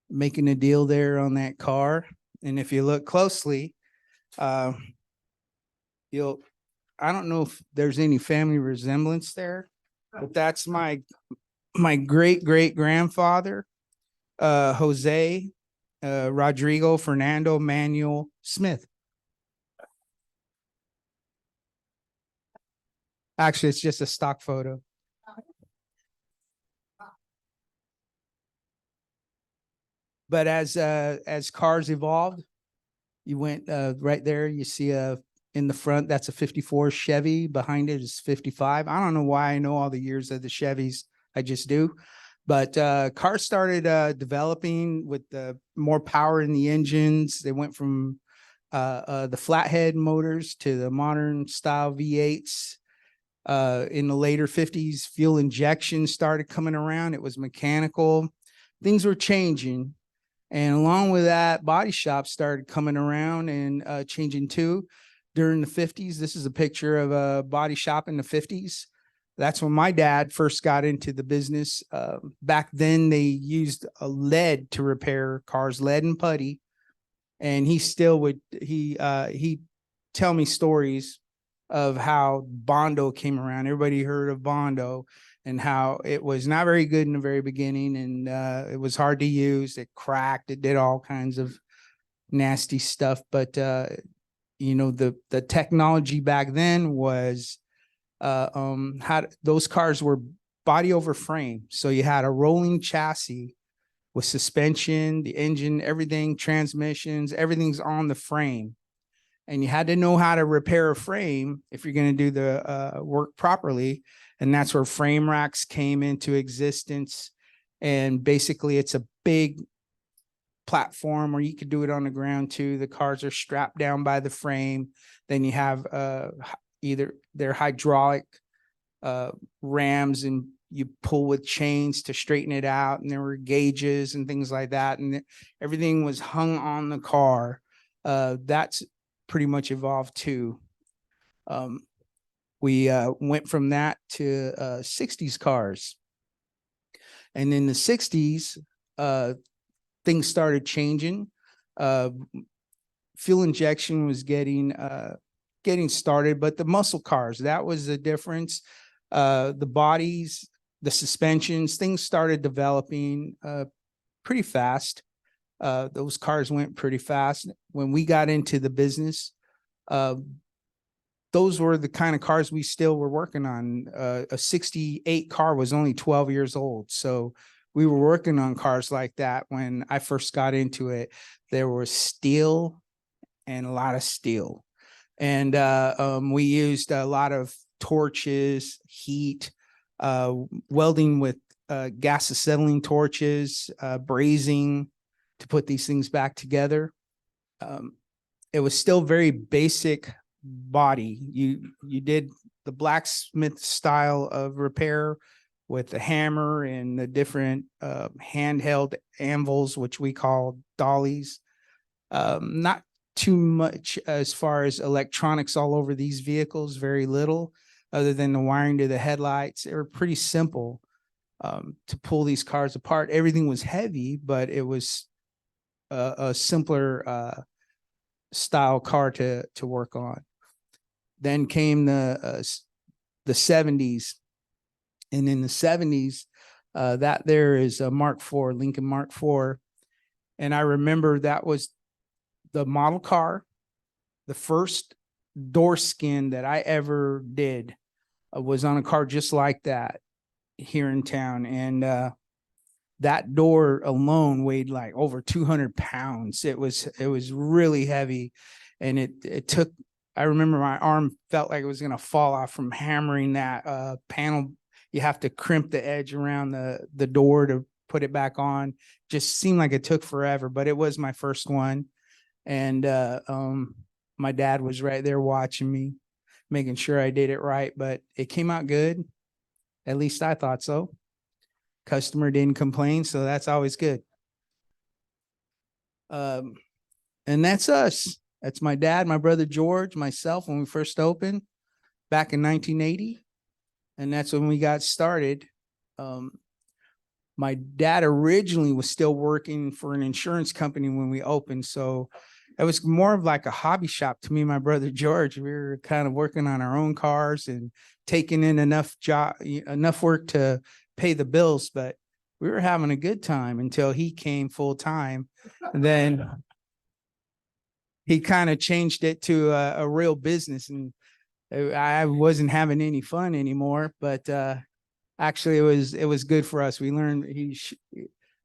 making a deal there on that car. And if you look closely, I don't know if there's any family resemblance there, but that's my great grandfather, Jose Rodrigo Fernando Manuel Smith. Actually, it's just a stock photo. But as cars evolved, you went right there. You see in the front, that's a 54 Chevy. Behind it is 55. I don't know why I know all the years of the Chevys. I just do. But cars started developing with more power in the engines. They went from the flathead motors to the modern style V8s. In the later 50s, fuel injection started coming around. It was mechanical. Things were changing. And along with that, body shops started coming around and changing too. During the 50s, this is a picture of a body shop in the 50s. That's when my dad first got into the business. Back then, they used lead to repair cars, lead and putty. And he still would, he'd tell me stories of how Bondo came around. Everybody heard of Bondo and how it was not very good in the very beginning, and it was hard to use. It cracked. It did all kinds of nasty stuff. But the technology back then was those cars were body over frame. So you had a rolling chassis with suspension, the engine, everything, transmissions, everything's on the frame. and you had to know how to repair a frame if you're going to do the work properly. And that's where frame racks came into existence. And basically it's a big platform where you could do it on the ground too. The cars are strapped down by the frame. Then you have either they're hydraulic rams, and you pull with chains to straighten it out. And there were gauges and things like that. And everything was hung on the car. That's pretty much evolved too. We went from that to 60s cars. And in the 60s, things started changing. Fuel injection was getting started, but the muscle cars, that was the difference. The bodies, the suspensions, things started developing pretty fast. Those cars went pretty fast. When we got into the business, those were the kind of cars we still were working on. A 68 car was only 12 years old. So we were working on cars like that when I first got into it. There was steel and a lot of steel. And we used a lot of torches, heat, welding with gas acetylene torches, brazing to put these things back together. It was still very basic body. You did the blacksmith style of repair with the hammer and the different handheld anvils, which we call dollies. Not too much as far as electronics all over these vehicles, very little, other than the wiring to the headlights. They were pretty simple to pull these cars apart. Everything was heavy, but it was a simpler style car to work on. Then came the 70s. And in the 70s, that there is a Mark IV, Lincoln Mark IV. And I remember that was the model car. The first door skin that I ever did was on a car just like that here in town. And that door alone weighed like over 200 pounds. It was really heavy. And it took, I remember my arm felt like it was going to fall off from hammering that panel. You have to crimp the edge around the door to put it back on. Just seemed like it took forever, but it was my first one. And my dad was right there watching me, making sure I did it right, but it came out good. At least I thought so. Customer didn't complain, so that's always good. And that's us. That's my dad, my brother George, myself when we first opened back in 1980. And that's when we got started. My dad originally was still working for an insurance company when we opened. So it was more of like a hobby shop to me and my brother George. We were kind of working on our own cars and taking in enough work to pay the bills. But we were having a good time until he came full time. And then he kind of changed it to a real business, and I wasn't having any fun anymore. But actually, it was good for us. We learned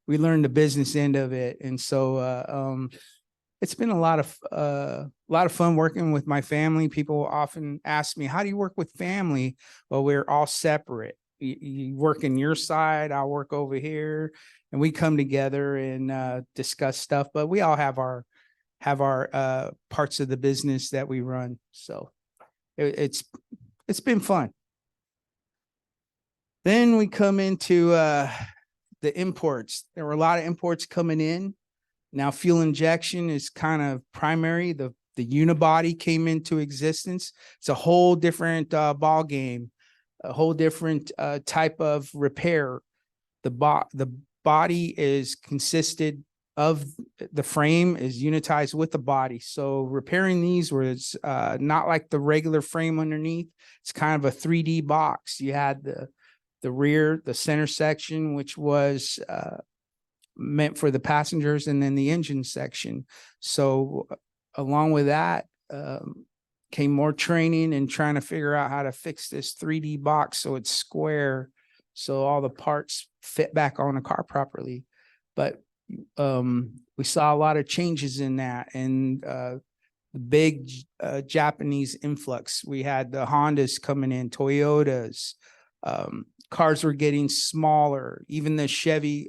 the business end of it, and so it's been a lot of fun working with my family. People often ask me, "How do you work with family?" Well, we're all separate. You work in your side, I'll work over here, and we come together and discuss stuff. But we all have our parts of the business that we run. So it's been fun. Then we come into the imports. There were a lot of imports coming in. Now fuel injection is kind of primary. The unibody came into existence. It's a whole different ball game, a whole different type of repair. The body is consisted of the frame is unitized with the body. So repairing these was not like the regular frame underneath. It's kind of a 3D box. You had the rear, the center section, which was meant for the passengers, and then the engine section. So along with that came more training and trying to figure out how to fix this 3D box so it's square, so all the parts fit back on the car properly. But we saw a lot of changes in that, and big Japanese influx. We had the Hondas coming in, Toyotas, cars were getting smaller, even the Chevy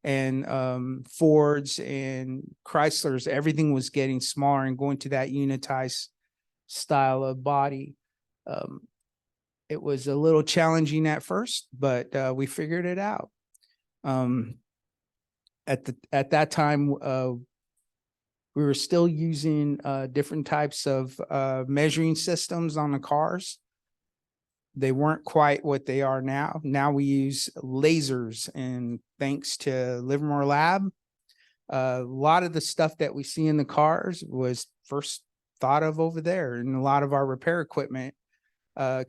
and Fords and Chryslers, everything was getting smaller and going to that unitized style of body. It was a little challenging at first, but we figured it out. At that time, we were still using different types of measuring systems on the cars. They weren't quite what they are now. Now we use lasers, and thanks to Livermore Lab, a lot of the stuff that we see in the cars was first thought of over there. And a lot of our repair equipment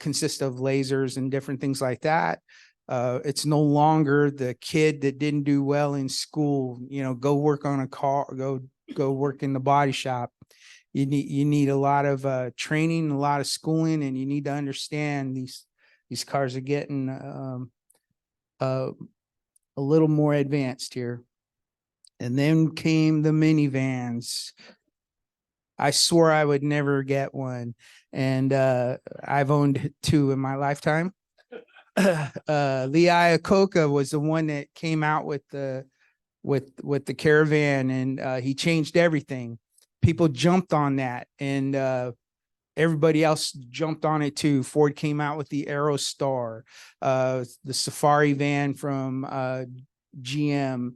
consists of lasers and different things like that. It's no longer the kid that didn't do well in school, go work on a car, go work in the body shop. You need a lot of training, a lot of schooling, and you need to understand these cars are getting a little more advanced here. And then came the minivans. I swore I would never get one, and I've owned two in my lifetime. Lee Iacocca was the one that came out with the Caravan, and he changed everything. People jumped on that, and everybody else jumped on it too. Ford came out with the Aerostar, the Safari van from GM,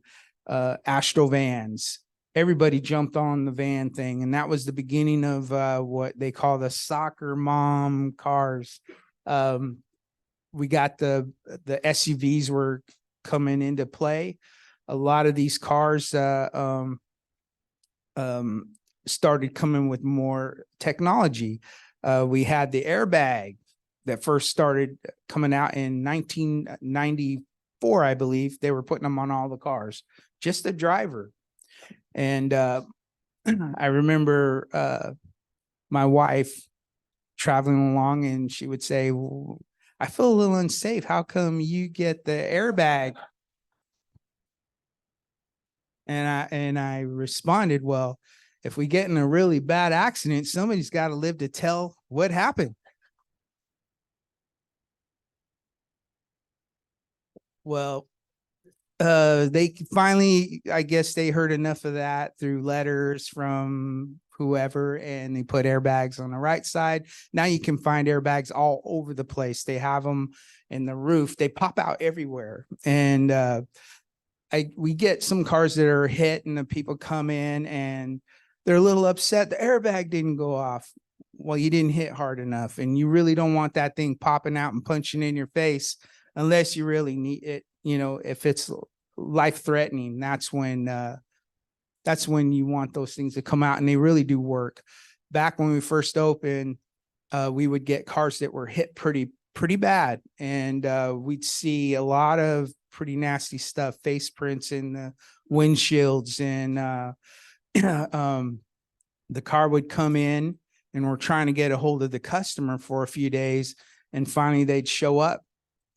Astro vans. Everybody jumped on the van thing, and that was the beginning of what they call the soccer mom cars. We got the SUVs were coming into play. A lot of these cars started coming with more technology. We had the airbag that first started coming out in 1994, I believe. They were putting them on all the cars, just the driver. And I remember my wife traveling along, and she would say, I feel a little unsafe. How come you get the airbag? And I responded, well, if we get in a really bad accident, somebody's got to live to tell what happened. Well, they finally, I guess they heard enough of that through letters from whoever, and they put airbags on the right side. Now you can find airbags all over the place. They have them in the roof. They pop out everywhere. And we get some cars that are hit, and the people come in and they're a little upset. The airbag didn't go off. Well, you didn't hit hard enough, and you really don't want that thing popping out and punching in your face unless you really need it. If it's life-threatening, that's when you want those things to come out, and they really do work. Back when we first opened, we would get cars that were hit pretty bad, and we'd see a lot of pretty nasty stuff, face prints in the windshields, and the car would come in, and we're trying to get a hold of the customer for a few days, and finally they'd show up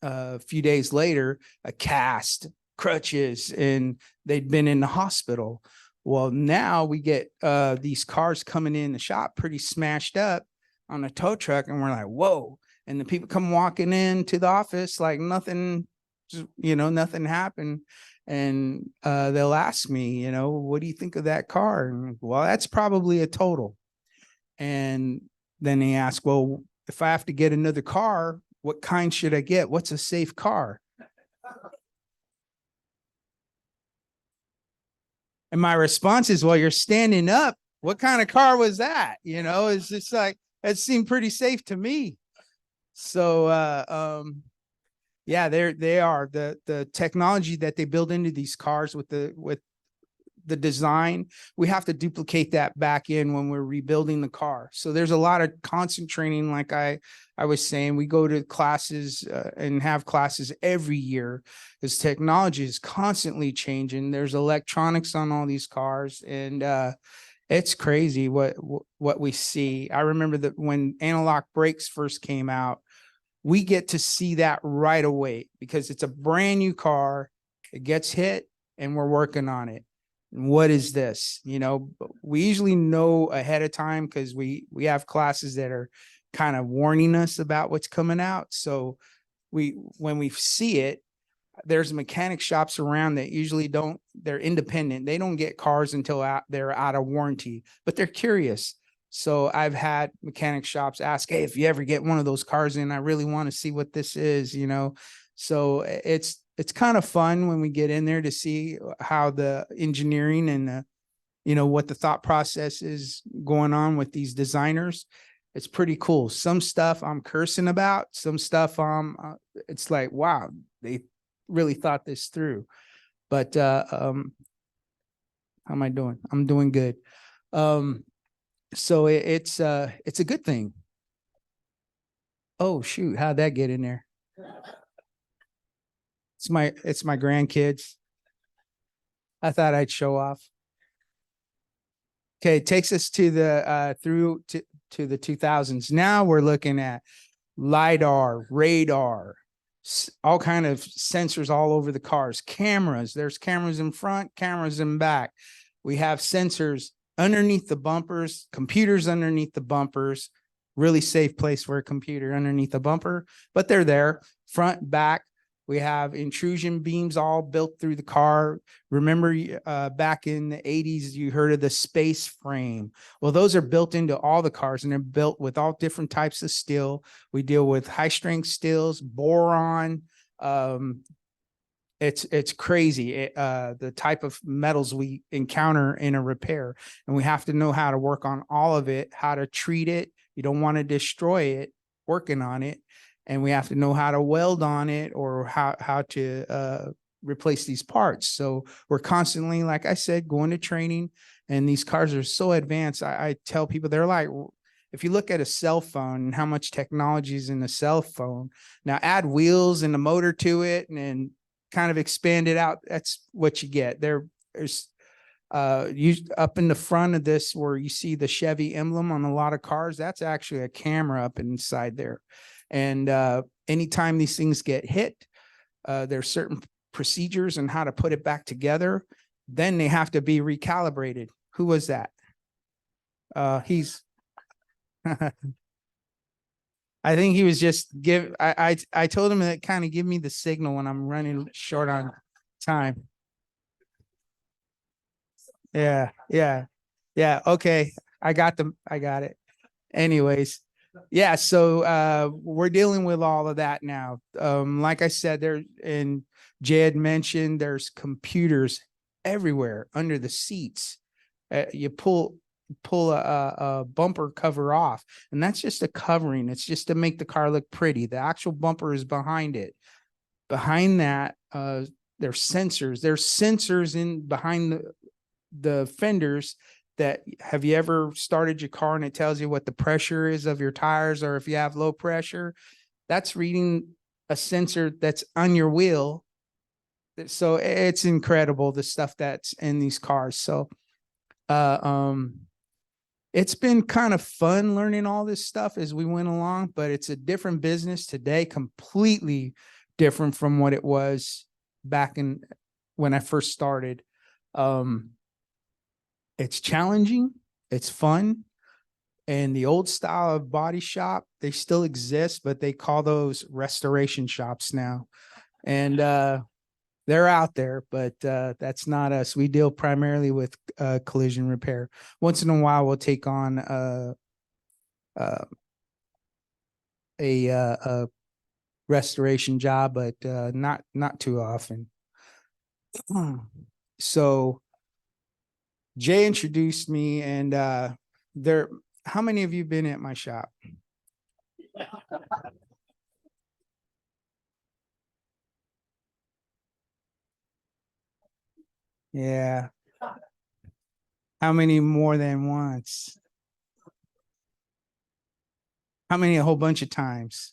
a few days later, a cast, crutches, and they'd been in the hospital. Well, now we get these cars coming in the shop pretty smashed up on a tow truck, and we're like, whoa. And the people come walking into the office like nothing, nothing happened. And they'll ask me, what do you think of that car? And well, that's probably a total. And then they ask, well, if I have to get another car, what kind should I get? What's a safe car? And my response is, well, you're standing up. What kind of car was that? It's just like, it seemed pretty safe to me. So, yeah, they are the technology that they build into these cars with the design. We have to duplicate that back in when we're rebuilding the car. So there's a lot of constant training. Like I was saying, we go to classes and have classes every year because technology is constantly changing. There's electronics on all these cars, and it's crazy what we see. I remember that when analog brakes first came out, we get to see that right away because it's a brand new car. It gets hit and we're working on it. What is this? We usually know ahead of time because we have classes that are kind of warning us about what's coming out. So when we see it, there's mechanic shops around that usually they're independent. They don't get cars until they're out of warranty, but they're curious. So I've had mechanic shops ask, hey, if you ever get one of those cars in, I really want to see what this is, So it's kind of fun when we get in there to see how the engineering and what the thought process is going on with these designers. It's pretty cool. Some stuff I'm cursing about, some stuff it's like, wow, they really thought this through. But how am I doing? I'm doing good. So it's a good thing. Oh shoot, how'd that get in there? It's my grandkids. I thought I'd show off. Okay, it takes us to the through to the 2000s. Now we're looking at LiDAR, radar, all kind of sensors all over the cars, cameras. There's cameras in front, cameras in back. We have sensors underneath the bumpers, computers underneath the bumpers. Really safe place for a computer underneath the bumper, but they're there, front, back. We have intrusion beams all built through the car. Remember back in the 80s, you heard of the space frame. Well, those are built into all the cars, and they're built with all different types of steel. We deal with high strength steels, boron. It's crazy the type of metals we encounter in a repair, and we have to know how to work on all of it, how to treat it. You don't want to destroy it working on it. And we have to know how to weld on it or how to replace these parts. So we're constantly, like I said, going to training, and these cars are so advanced. I tell people, they're like, if you look at a cell phone and how much technology is in a cell phone, now add wheels and a motor to it and kind of expand it out. That's what you get. There's up in the front of this where you see the Chevy emblem on a lot of cars, that's actually a camera up inside there. And anytime these things get hit, there's certain procedures on how to put it back together. Then they have to be recalibrated. Who was that? He's I think he was just I told him that kind of give me the signal when I'm running short on time. Yeah. Okay. I got it. Anyways. Yeah. So we're dealing with all of that now. Like I said, and Jay had mentioned, there's computers everywhere under the seats. You pull a bumper cover off, and that's just a covering. It's just to make the car look pretty. The actual bumper is behind it. Behind that, there's sensors. There's sensors in behind the fenders. That have you ever started your car and it tells you what the pressure is of your tires, or if you have low pressure? That's reading a sensor that's on your wheel. So it's incredible, the stuff that's in these cars. So it's been kind of fun learning all this stuff as we went along, but it's a different business today, completely different from what it was back in when I first started. It's challenging, it's fun, and the old style of body shop, they still exist, but they call those restoration shops now. And they're out there, but that's not us. We deal primarily with collision repair. Once in a while, we'll take on a restoration job, but not too often. So Jay introduced me, and how many of you been at my shop? Yeah. How many more than once? How many a whole bunch of times?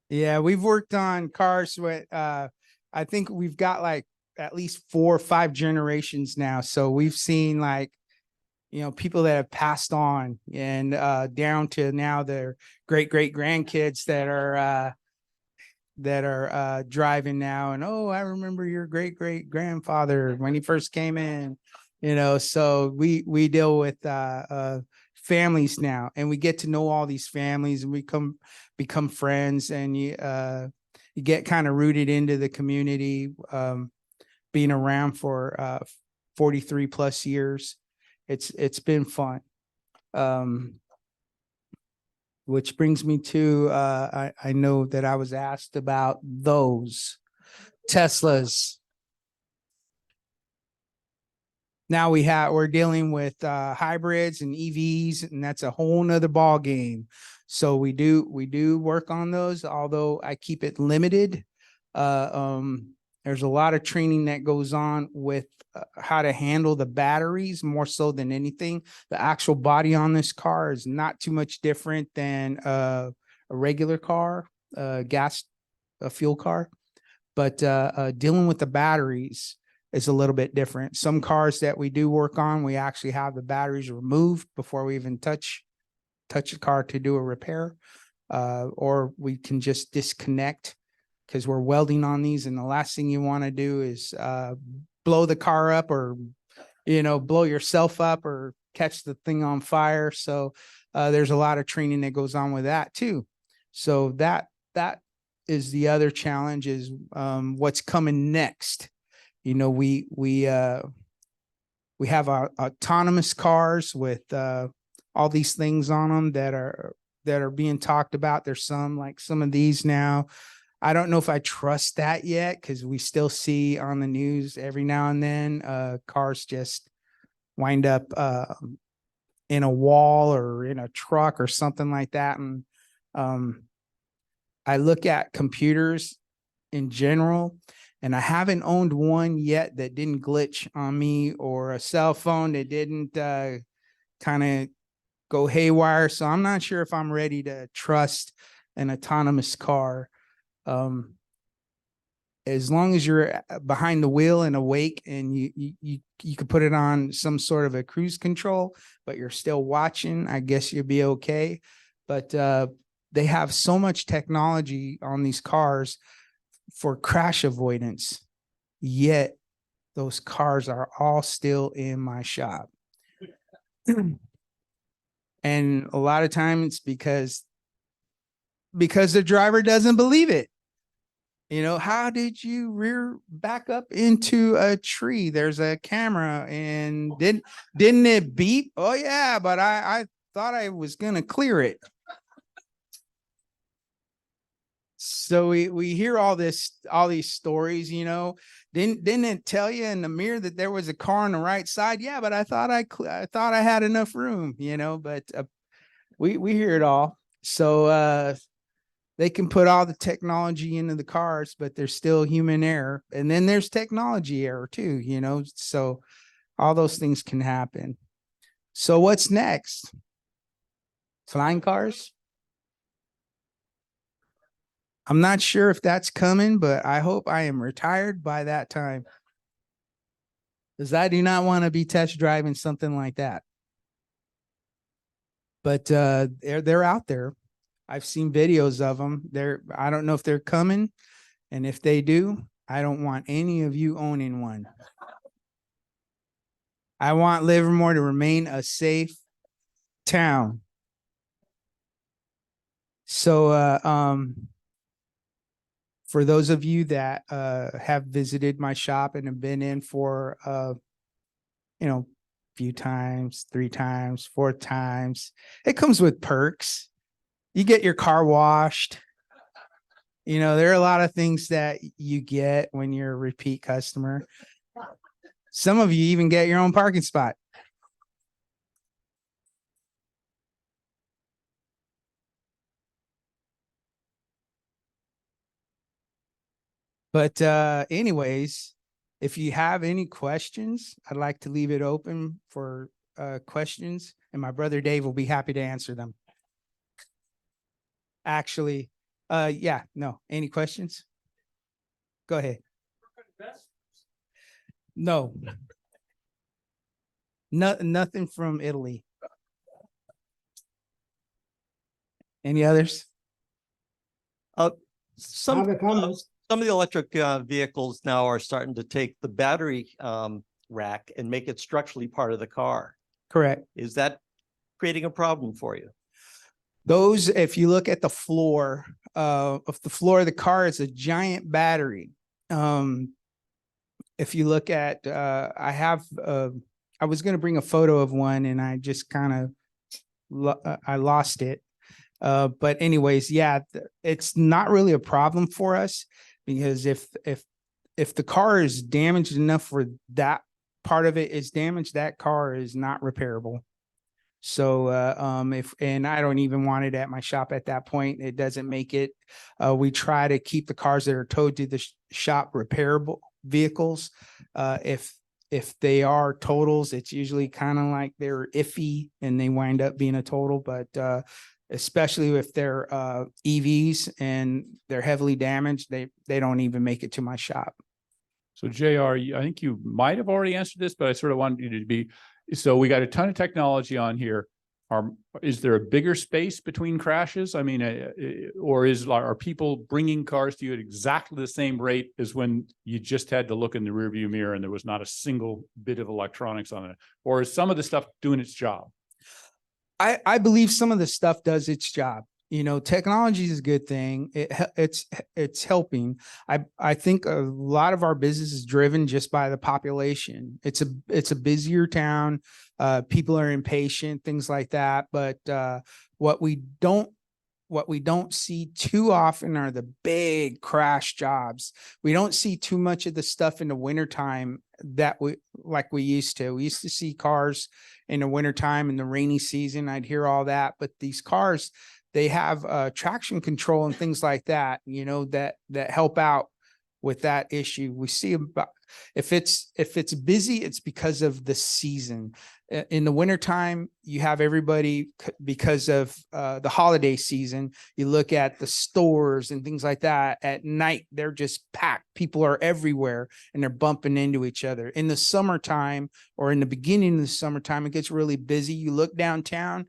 Yeah, we've worked on cars with I think we've got like at least 4 or 5 generations now. So we've seen like, people that have passed on, and down to now their great grandkids that are that are driving now, and oh, I remember your great grandfather when he first came in, so we deal with families now, and we get to know all these families, and we become friends, and you get kind of rooted into the community, being around for 43 plus years. It's been fun. Which brings me to, I know that I was asked about those Teslas. Now we're dealing with hybrids and EVs, and that's a whole nother ball game. So we do work on those, although I keep it limited. There's a lot of training that goes on with how to handle the batteries more so than anything. The actual body on this car is not too much different than a regular car, a fuel car, but dealing with the batteries is a little bit different. Some cars that we do work on, we actually have the batteries removed before we even touch the car to do a repair, or we can just disconnect because we're welding on these, and the last thing you want to do is blow the car up, or blow yourself up, or catch the thing on fire. So there's a lot of training that goes on with that too. So that is the other challenge, is what's coming next. We have our autonomous cars with all these things on them that are being talked about. There's some of these now. I don't know if I trust that yet, because we still see on the news every now and then cars just wind up in a wall or in a truck or something like that. And I look at computers in general, and I haven't owned one yet that didn't glitch on me, or a cell phone that didn't kind of go haywire. So I'm not sure if I'm ready to trust an autonomous car. As long as you're behind the wheel and awake, and you could put it on some sort of a cruise control, but you're still watching, I guess you'll be okay. But they have so much technology on these cars for crash avoidance, yet those cars are all still in my shop. And a lot of times it's because the driver doesn't believe it. How did you rear back up into a tree? There's a camera, and didn't it beep? Oh yeah, but I thought I was gonna clear it. So we hear all these stories, Didn't it tell you in the mirror that there was a car on the right side? Yeah, but I thought I had enough room, But we hear it all. So they can put all the technology into the cars, but there's still human error. And then there's technology error too, so all those things can happen. So what's next? Flying cars? I'm not sure if that's coming, but I hope I am retired by that time, because I do not want to be test driving something like that. But they're out there. I've seen videos of them. I don't know if they're coming, and if they do, I don't want any of you owning one. I want Livermore to remain a safe town. So for those of you that have visited my shop and have been in for few times, 3 times, 4 times, it comes with perks. You get your car washed. There are a lot of things that you get when you're a repeat customer. Some of you even get your own parking spot. But anyways, if you have any questions, I'd like to leave it open for questions, and my brother Dave will be happy to answer them. Actually, yeah, no. Any questions? Go ahead. No. Nothing from Italy. Any others? Oh, Some, Other comments? some of the electric vehicles now are starting to take the battery rack and make it structurally part of the car. Correct. Is that creating a problem for you? Those, if you look at the floor of the car, is a giant battery. If you look at, I was going to bring a photo of one and I just kind of, I lost it. But anyways, yeah, it's not really a problem for us because if the car is damaged enough for that part of it is damaged, that car is not repairable. So, and I don't even want it at my shop at that point, it doesn't make it. We try to keep the cars that are towed to the shop repairable vehicles. If they are totals, it's usually kind of like they're iffy and they wind up being a total, but, especially if they're, EVs and they're heavily damaged, they don't even make it to my shop. So JR, I think you might have already answered this, but I sort of wanted you to be, so we got a ton of technology on here. Is there a bigger space between crashes? I mean, or are people bringing cars to you at exactly the same rate as when you just had to look in the rearview mirror and there was not a single bit of electronics on it? Or is some of the stuff doing its job? I believe some of the stuff does its job. You know, technology is a good thing. It's helping. I think a lot of our business is driven just by the population. It's a busier town. People are impatient, things like that. But what we don't see too often are the big crash jobs. We don't see too much of the stuff in the wintertime that we used to. We used to see cars in the wintertime, in the rainy season. I'd hear all that, but these cars, they have traction control and things like that, you know, that help out with that issue. We see about if it's busy, it's because of the season. In the wintertime, you have everybody because of the holiday season. You look at the stores and things like that. At night, they're just packed. People are everywhere and they're bumping into each other. In the summertime or in the beginning of the summertime, it gets really busy. You look downtown,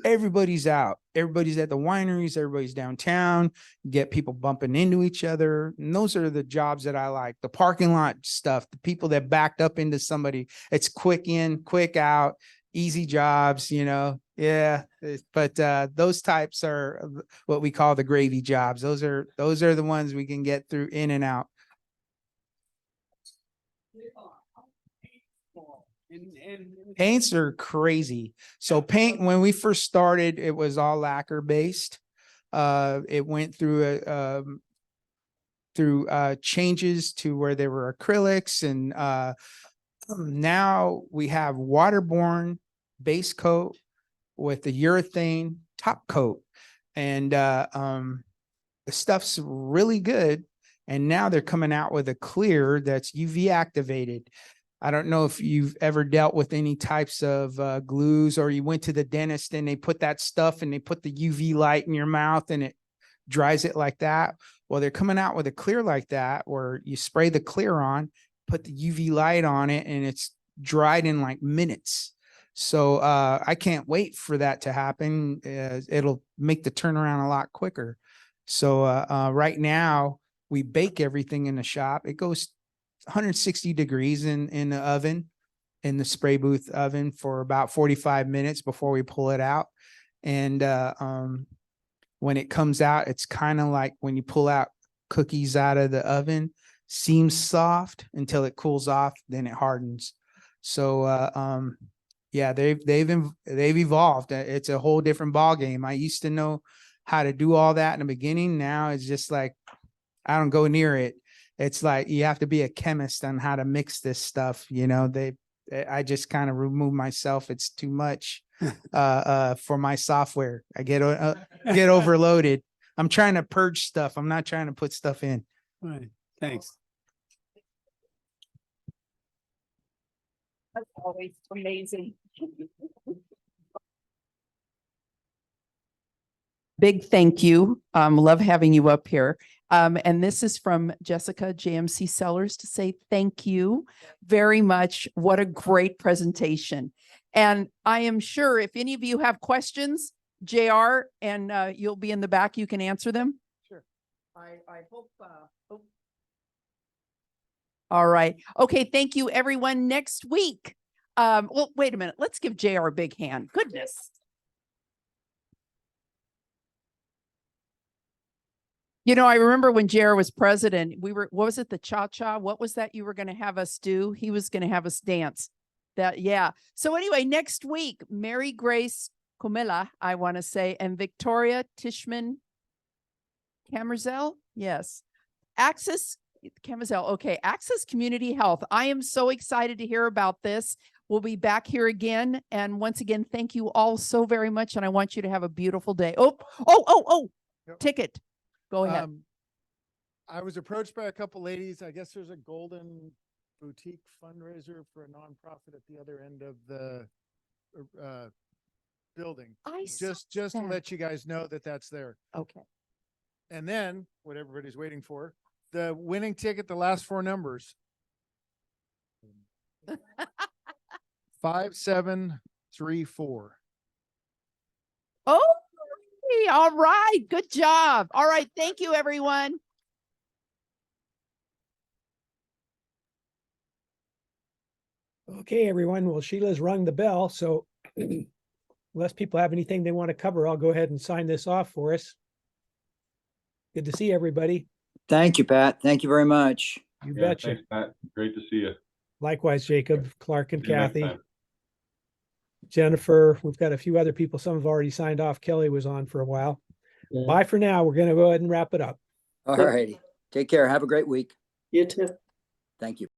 everybody's out. Everybody's at the wineries. Everybody's downtown. You get people bumping into each other. And those are the jobs that I like. The parking lot stuff, the people that backed up into somebody. It's quick in, quick out, easy jobs, you know. Yeah. But those types are what we call the gravy jobs. Those are the ones we can get through in and out. Paints are crazy. So paint, when we first started, it was all lacquer based. It went through changes to where there were acrylics, and now we have waterborne base coat with the urethane top coat, and the stuff's really good. And now they're coming out with a clear that's UV activated. I don't know if you've ever dealt with any types of glues, or you went to the dentist and they put that stuff and they put the UV light in your mouth and it dries it like that. Well, they're coming out with a clear like that where you spray the clear on, put the UV light on it, and it's dried in like minutes. So I can't wait for that to happen. It'll make the turnaround a lot quicker. So right now we bake everything in the shop. It goes 160 degrees in the oven, in the spray booth oven, for about 45 minutes before we pull it out. And when it comes out, it's kind of like when you pull out cookies out of the oven, seems soft until it cools off, then it hardens. So yeah, they've evolved. It's a whole different ball game. I used to know how to do all that in the beginning. Now it's just like I don't go near it. It's like you have to be a chemist on how to mix this stuff. You know, I just kind of remove myself. It's too much for my software. I get overloaded. I'm trying to purge stuff. I'm not trying to put stuff in. Right. Thanks. That's always amazing. Big thank you. Love having you up here. And this is from Jessica, JMC Sellers, to say thank you very much. What a great presentation. And I am sure if any of you have questions, JR, and you'll be in the back, you can answer them. Sure. I hope, All right. Okay. Thank you, everyone. Next week. Well, wait a minute. Let's give JR a big hand. Goodness. You know, I remember when JR was president, what was it? The cha-cha? What was that you were going to have us do? He was going to have us dance. Yeah. So anyway, next week, Mary Grace Comella, I want to say, and Victoria Tishman Camerzel. Yes. Access Camerzel. Okay. Access Community Health. I am so excited to hear about this. We'll be back here again. And once again, thank you all so very much. And I want you to have a beautiful day. Yep. Ticket. Go ahead. I was approached by a couple ladies. I guess there's a golden boutique fundraiser for a nonprofit at the other end of the building. Just to let you guys know that that's there. Okay. And then what everybody's waiting for, the winning ticket, the last four numbers. 5734. Oh, all right. Good job. All right. Thank you, everyone. Okay, everyone. Well, Sheila's rung the bell, so unless people have anything they want to cover, I'll go ahead and sign this off for us. Good to see everybody. Thank you, Pat. Thank you very much. You betcha. Thanks, Pat. Great to see you. Likewise, Jacob, Clark, and See you next Kathy. time. Jennifer, we've got a few other people. Some have already signed off. Kelly was on for a while. Bye for now. We're going to go ahead and wrap it up. All righty. Take care. Have a great week. You too. Thank you.